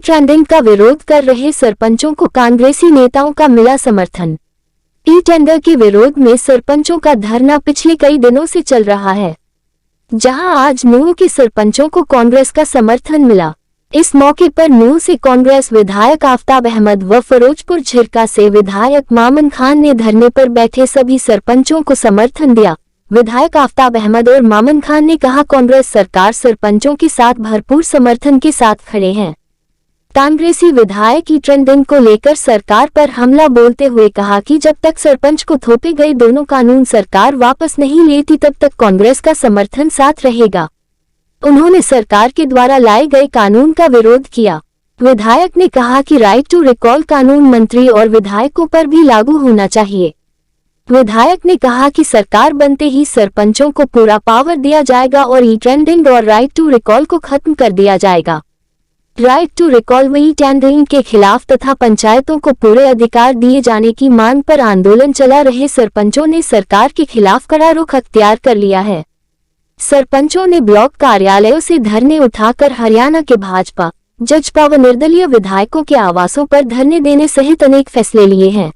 Tendering का विरोध कर रहे सरपंचों को कांग्रेसी नेताओं का मिला समर्थन। ई टेंडर के विरोध में सरपंचों का धरना पिछले कई दिनों से चल रहा है, जहां आज नूंह के सरपंचों को कांग्रेस का समर्थन मिला। इस मौके पर नूंह से कांग्रेस विधायक आफताब अहमद व फिरोजपुर झिरका से विधायक मामन खान ने धरने पर बैठे सभी सरपंचों को समर्थन दिया। विधायक आफताब अहमद और मामन खान ने कहा, कांग्रेस सरकार सरपंचों के साथ भरपूर समर्थन के साथ खड़े हैं। कांग्रेसी विधायक ई टेंडरिंग को लेकर सरकार पर हमला बोलते हुए कहा कि जब तक सरपंच को थोपे गए दोनों कानून सरकार वापस नहीं लेती तब तक कांग्रेस का समर्थन साथ रहेगा। उन्होंने सरकार के द्वारा लाए गए कानून का विरोध किया। विधायक ने कहा कि राइट टू रिकॉल कानून मंत्री और विधायकों पर भी लागू होना चाहिए। विधायक ने कहा कि सरकार बनते ही सरपंचों को पूरा पावर दिया जाएगा और ई टेंडरिंग और राइट टू रिकॉल को खत्म कर दिया जाएगा। राइट टू रिकॉल व ई टेंडरिंग के खिलाफ तथा पंचायतों को पूरे अधिकार दिए जाने की मांग पर आंदोलन चला रहे सरपंचों ने सरकार के खिलाफ कड़ा रुख अख्तियार कर लिया है। सरपंचों ने ब्लॉक कार्यालयों से धरने उठाकर हरियाणा के भाजपा, जजपा व निर्दलीय विधायकों के आवासों पर धरने देने सहित अनेक फैसले लिए हैं।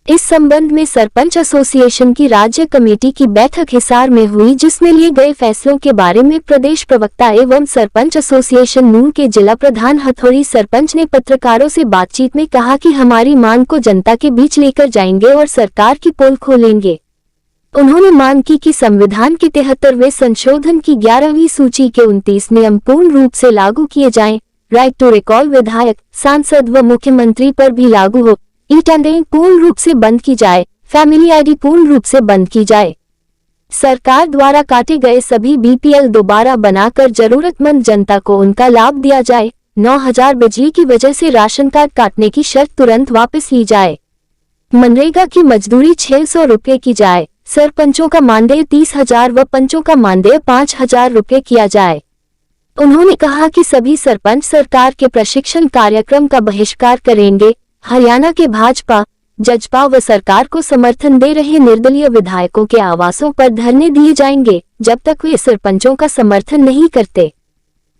इस संबंध में सरपंच एसोसिएशन की राज्य कमेटी की बैठक हिसार में हुई, जिसमें लिए गए फैसलों के बारे में प्रदेश प्रवक्ता एवं सरपंच एसोसिएशन नूंह के जिला प्रधान हथौड़ी सरपंच ने पत्रकारों से बातचीत में कहा कि हमारी मांग को जनता के बीच लेकर जाएंगे और सरकार की पोल खोलेंगे। उन्होंने मांग की कि संविधान के 73वें संशोधन की 11वीं सूची के 29 नियम पूर्ण रूप से लागू किए जाएं। राइट टू रिकॉल विधायक, सांसद व मुख्यमंत्री पर भी लागू हो। ई टेंडरिंग पूर्ण रूप से बंद की जाए। फैमिली आईडी पूर्ण रूप से बंद की जाए। सरकार द्वारा काटे गए सभी बीपीएल दोबारा बनाकर जरूरतमंद जनता को उनका लाभ दिया जाए। 9000 बिजली की वजह से राशन कार्ड काटने की शर्त तुरंत वापस ली जाए। मनरेगा की मजदूरी 600 रुपये की जाए। सरपंचों का मानदेय 30,000 व पंचों का मानदेय 5,000 रुपये किया जाए। उन्होंने कहा कि सभी सरपंच सरकार के प्रशिक्षण कार्यक्रम का बहिष्कार करेंगे। हरियाणा के भाजपा, जजपा व सरकार को समर्थन दे रहे निर्दलीय विधायकों के आवासों पर धरने दिए जाएंगे जब तक वे सरपंचों का समर्थन नहीं करते।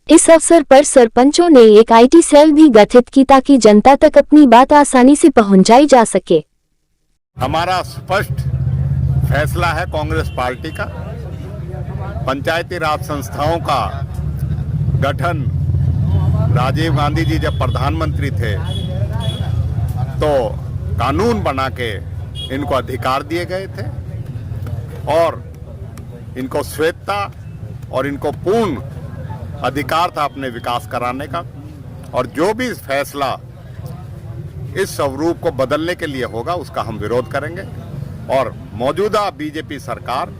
इस अवसर पर सरपंचों ने एक आईटी सेल भी गठित की ताकि जनता तक अपनी बात आसानी से पहुंचाई जा सके। हमारा स्पष्ट फैसला है कांग्रेस पार्टी का। पंचायती राज संस्थाओं का गठन राजीव गांधी जी जब प्रधानमंत्री थे तो कानून बना के इनको अधिकार दिए गए थे और इनको स्वेच्छा और इनको पूर्ण अधिकार था अपने विकास कराने का। और जो भी फैसला इस स्वरूप को बदलने के लिए होगा उसका हम विरोध करेंगे। और मौजूदा बीजेपी सरकार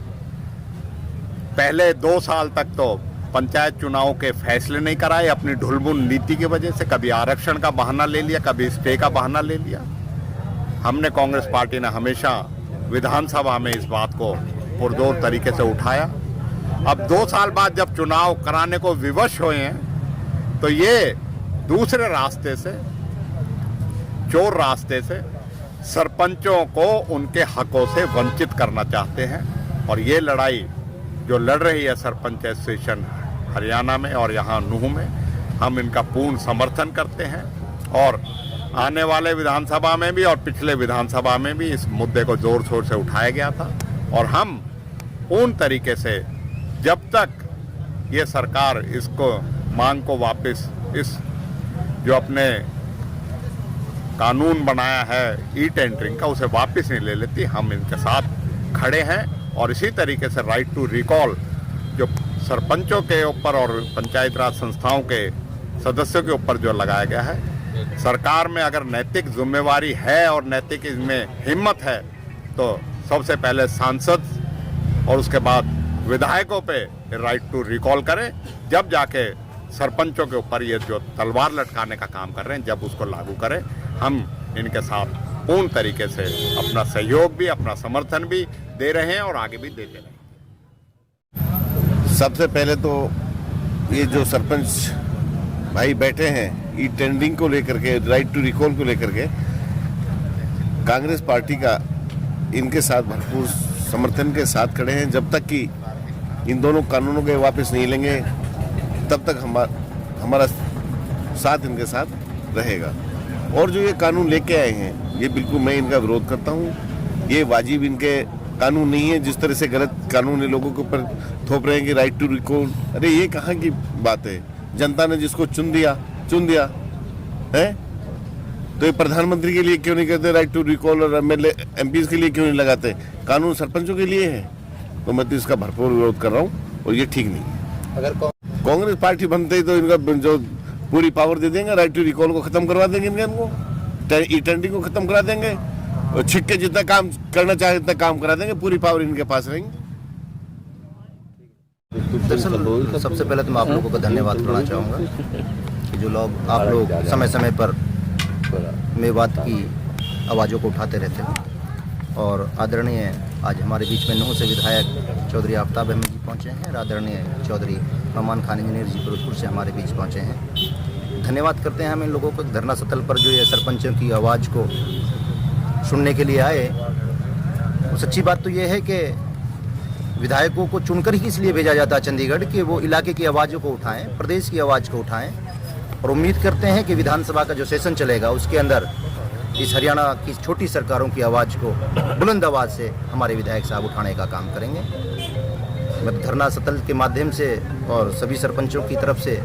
पहले 2 साल तक तो पंचायत चुनाव के फैसले नहीं कराए अपनी ढुलमुल नीति की वजह से। कभी आरक्षण का बहाना ले लिया, कभी स्टे का बहाना ले लिया। हमने कांग्रेस पार्टी ने हमेशा विधानसभा में इस बात को पुरजोर तरीके से उठाया। अब 2 साल बाद जब चुनाव कराने को विवश हुए हैं तो ये दूसरे रास्ते से, चोर रास्ते से सरपंचों को उनके हकों से वंचित करना चाहते हैं। और ये लड़ाई जो लड़ रही है सरपंच एसोसिएशन हरियाणा में और यहाँ नूंह में, हम इनका पूर्ण समर्थन करते हैं। और आने वाले विधानसभा में भी और पिछले विधानसभा में भी इस मुद्दे को जोर शोर से उठाया गया था। और हम पूर्ण तरीके से जब तक ये सरकार इसको मांग को वापस, इस जो अपने कानून बनाया है ई टेंडरिंग का, उसे वापस नहीं ले लेती, हम इनके साथ खड़े हैं। और इसी तरीके से राइट टू रिकॉल जो सरपंचों के ऊपर और पंचायत राज संस्थाओं के सदस्यों के ऊपर जो लगाया गया है, सरकार में अगर नैतिक जिम्मेवारी है और नैतिक इसमें हिम्मत है तो सबसे पहले सांसद और उसके बाद विधायकों पे राइट टू रिकॉल करें। जब जाके सरपंचों के ऊपर ये जो तलवार लटकाने का काम कर रहे हैं, जब उसको लागू करें, हम इनके साथ पूर्ण तरीके से अपना सहयोग भी, अपना समर्थन भी दे रहे हैं और आगे भी देते रहेंगे। सबसे पहले तो ये जो सरपंच भाई बैठे हैं ई टेंडरिंग को लेकर के, राइट टू रिकॉल को लेकर के, कांग्रेस पार्टी का इनके साथ भरपूर समर्थन के साथ खड़े हैं। जब तक कि इन दोनों कानूनों के वापस नहीं लेंगे तब तक हमारा साथ इनके साथ रहेगा। और जो ये कानून लेके आए हैं, ये बिल्कुल मैं इनका विरोध करता हूँ। ये वाजिब इनके कानून नहीं है। जिस तरह से गलत कानून ये लोगों के ऊपर थोप रहे हैं कि राइट टू रिकॉल, अरे ये कहाँ की बात है? जनता ने जिसको चुन दिया है, तो ये प्रधानमंत्री के लिए क्यों नहीं करते राइट टू रिकॉल, और एमएलए एमपीज के लिए क्यों नहीं लगाते? कानून सरपंचों के लिए है। तो मैं तो इसका भरपूर विरोध कर रहा हूँ और ये ठीक नहीं है। अगर कांग्रेस पार्टी बनते ही तो इनका जो पूरी पावर दे देंगे, राइट टू रिकॉल को खत्म करवा देंगे, इनको ई टेंडरिंग को खत्म करा देंगे और छिक्के जितना काम करना चाहे उतना काम करा देंगे, पूरी पावर इनके पास रहेंगे। दरअसल सबसे पहले तो मैं आप लोगों को धन्यवाद करना चाहूँगा कि जो लोग आप लोग समय समय पर मेवात की आवाज़ों को उठाते रहते हैं। और आदरणीय आज हमारे बीच में नूह से विधायक चौधरी आफ्ताब अहमद जी पहुँचे हैं और आदरणीय चौधरी रहमान खान इंजीनियर जी फिरोजपुर से हमारे बीच पहुँचे हैं। धन्यवाद करते हैं हम इन लोगों को धरना स्थल पर जो ये सरपंचों की आवाज़ को सुनने के लिए आए। और सच्ची बात तो ये है कि विधायकों को चुनकर ही इसलिए भेजा जाता है चंडीगढ़ कि वो इलाके की आवाज़ों को उठाएं, प्रदेश की आवाज़ को उठाएं। और उम्मीद करते हैं कि विधानसभा का जो सेशन चलेगा उसके अंदर इस हरियाणा की छोटी सरकारों की आवाज़ को बुलंद आवाज़ से हमारे विधायक साहब उठाने का काम करेंगे। मैं धरना स्थल के माध्यम से और सभी सरपंचों की तरफ से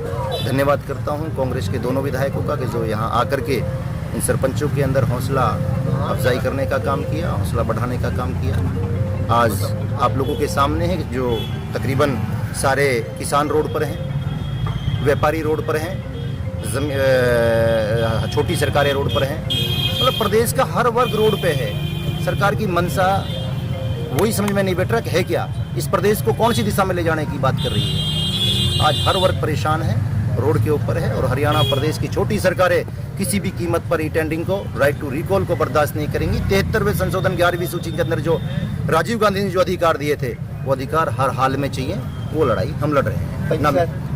धन्यवाद करता हूं कांग्रेस के दोनों विधायकों का कि जो यहां आकर के इन सरपंचों के अंदर हौसला अफजाई करने का काम किया, हौसला बढ़ाने का काम किया। आज आप लोगों के सामने है जो तकरीबन सारे किसान रोड पर हैं, व्यापारी रोड पर हैं, छोटी सरकारें रोड पर हैं, मतलब प्रदेश का हर वर्ग रोड पे है। सरकार की मंशा वही समझ में नहीं बैठ रहा कि है क्या, इस प्रदेश को कौन सी दिशा में ले जाने की बात कर रही है। आज हर वर्ग परेशान है, रोड के ऊपर है। और हरियाणा प्रदेश की छोटी सरकारें किसी भी कीमत पर ई टेंडरिंग को, राइट टू रिकॉल को बर्दाश्त नहीं करेंगी। 73वें संशोधन 11वीं सूची के अंदर जो राजीव गांधी ने जो अधिकार दिए थे वो अधिकार हर हाल में चाहिए। वो लड़ाई हम लड़ रहे हैं।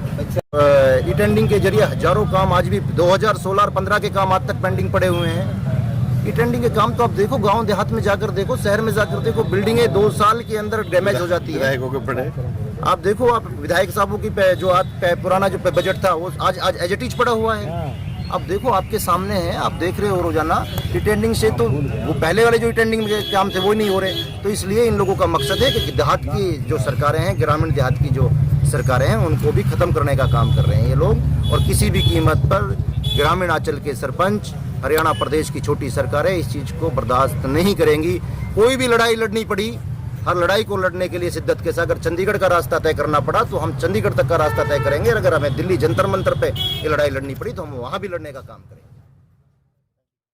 ई टेंडरिंग के जरिए हजारों काम आज भी 2016 और 15 के काम आज तक पेंडिंग पड़े हुए हैं। ई टेंडरिंग के काम तो आप देखो, गांव देहात में जाकर देखो, शहर में जाकर देखो, बिल्डिंगें 2 साल के अंदर डैमेज हो जाती है। आप देखो, आप विधायक साहबों की जो आज पुराना जो बजट था वो आज एजिटीज पड़ा हुआ है। अब देखो आपके सामने है, आप देख रहे हो रोजाना। ई टेंडरिंग से तो वो पहले वाले जो ई टेंडरिंग के काम थे वो नहीं हो रहे। तो इसलिए इन लोगों का मकसद है कि देहात की जो सरकारें हैं, ग्रामीण देहात की जो सरकारें हैं, उनको भी खत्म करने का काम कर रहे हैं ये लोग। और किसी भी कीमत पर ग्रामीण अंचल के सरपंच, हरियाणा प्रदेश की छोटी सरकारें इस चीज़ को बर्दाश्त नहीं करेंगी। कोई भी लड़ाई लड़नी पड़ी, हर लड़ाई को लड़ने के लिए शिद्दत के साथ अगर चंडीगढ़ का रास्ता तय करना पड़ा तो हम चंडीगढ़ तक का रास्ता तय करेंगे। अगर हमें दिल्ली जंतर मंतर पे ये लड़ाई लड़नी पड़ी तो हम वहाँ भी लड़ने का काम करेंगे।